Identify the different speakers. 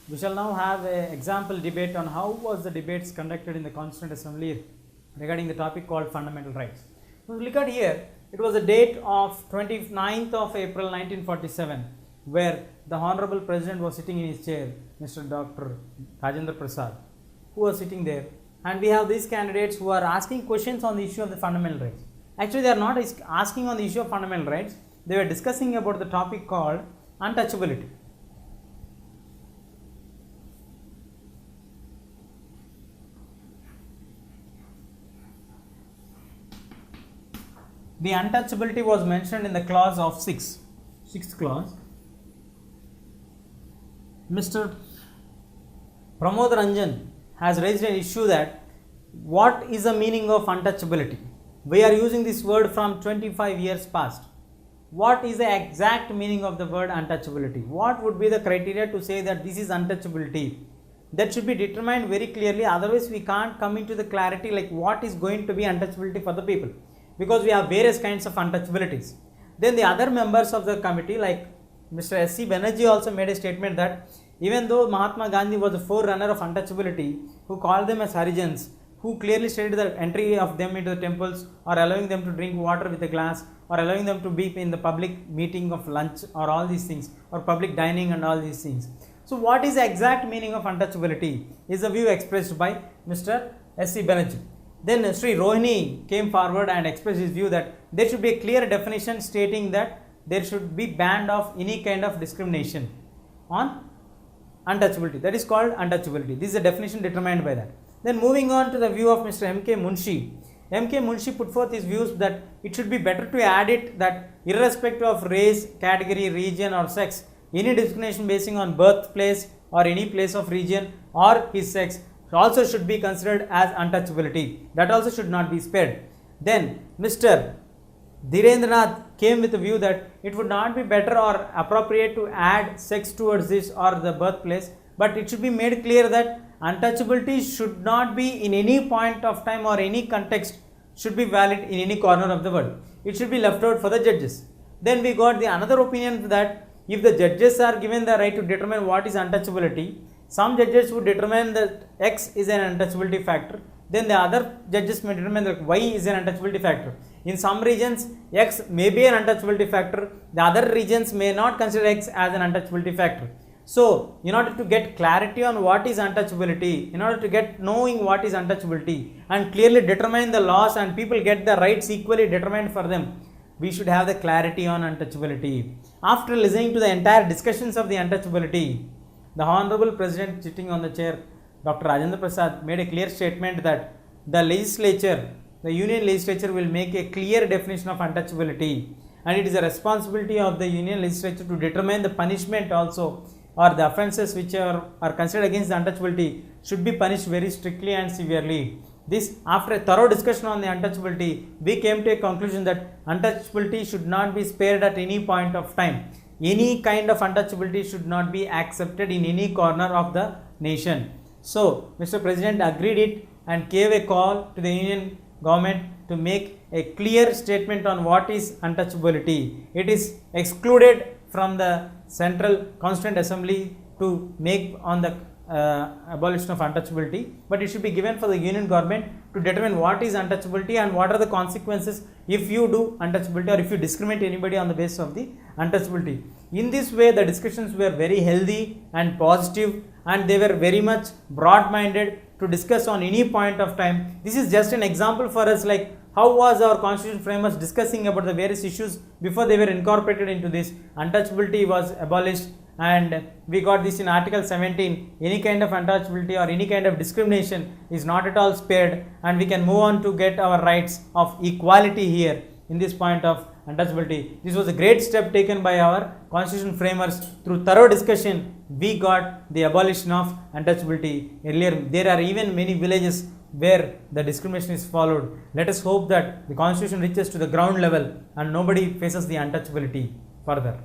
Speaker 1: We shall now have an example debate on how was the debates conducted in the Constituent Assembly regarding the topic called fundamental rights. If you look at here, it was a date of 29th of April 1947 where the Honorable President was sitting in his chair, Mr. Dr. Rajendra Prasad, who was sitting there, and we have these candidates who are asking questions on the issue of the fundamental rights. Actually, they are not asking on the issue of fundamental rights, they were discussing about the topic called untouchability. The untouchability was mentioned in the clause of 6th clause. Mr. Pramod Ranjan has raised an issue that what is the meaning of untouchability? We are using this word from 25 years past. What is the exact meaning of the word untouchability? What would be the criteria to say that this is untouchability? That should be determined very clearly, otherwise we can't come into the clarity like what is going to be untouchability for the people, because we have various kinds of untouchabilities. Then the other members of the committee like Mr. S.C. Banerjee also made a statement that even though Mahatma Gandhi was a forerunner of untouchability, who called them as Harijans, who clearly stated the entry of them into the temples or allowing them to drink water with a glass or allowing them to be in the public meeting of lunch or all these things or public dining and all these things. So what is the exact meaning of untouchability is a view expressed by Mr. S.C. Banerjee. Then Sri Rohini came forward and expressed his view that there should be a clear definition stating that there should be ban of any kind of discrimination on untouchability. That is called untouchability. This is a definition determined by that. Then moving on to the view of Mr. M.K. Munshi. M.K. Munshi put forth his views that it should be better to add it that irrespective of race, category, region or sex, any discrimination basing on birthplace or any place of region or his sex also should be considered as untouchability. That also should not be spared. Then Mr. Dhirendranath came with a view that it would not be better or appropriate to add sex towards this or the birthplace, but it should be made clear that untouchability should not be in any point of time or any context should be valid in any corner of the world. It should be left out for the judges. Then we got the another opinion that if the judges are given the right to determine what is untouchability, some judges would determine that X is an untouchability factor, then the other judges may determine that Y is an untouchability factor. In some regions, X may be an untouchability factor, the other regions may not consider X as an untouchability factor. So, in order to get clarity on what is untouchability, in order to get knowing what is untouchability and clearly determine the laws and people get the rights equally determined for them, we should have the clarity on untouchability. After listening to the entire discussions of the untouchability, the Honorable President sitting on the chair, Dr. Rajendra Prasad, made a clear statement that the legislature, the union legislature will make a clear definition of untouchability, and it is a responsibility of the union legislature to determine the punishment also, or the offences which are considered against the untouchability should be punished very strictly and severely. This, after a thorough discussion on the untouchability, we came to a conclusion that untouchability should not be spared at any point of time. Any kind of untouchability should not be accepted in any corner of the nation. So, Mr. President agreed it and gave a call to the union government to make a clear statement on what is untouchability. It is excluded from the Central Constituent Assembly to make on the abolition of untouchability, but it should be given for the union government to determine what is untouchability and what are the consequences if you do untouchability or if you discriminate anybody on the basis of the untouchability. In this way, the discussions were very healthy and positive, and they were very much broad-minded to discuss on any point of time. This is just an example for us like how was our constitution framers discussing about the various issues before they were incorporated into this. Untouchability was abolished, and we got this in Article 17. Any kind of untouchability or any kind of discrimination is not at all spared, and we can move on to get our rights of equality here in this point of untouchability. This was a great step taken by our constitution framers. Through thorough discussion, we got the abolition of untouchability. Earlier, there are even many villages where the discrimination is followed. Let us hope that the constitution reaches to the ground level and nobody faces the untouchability further.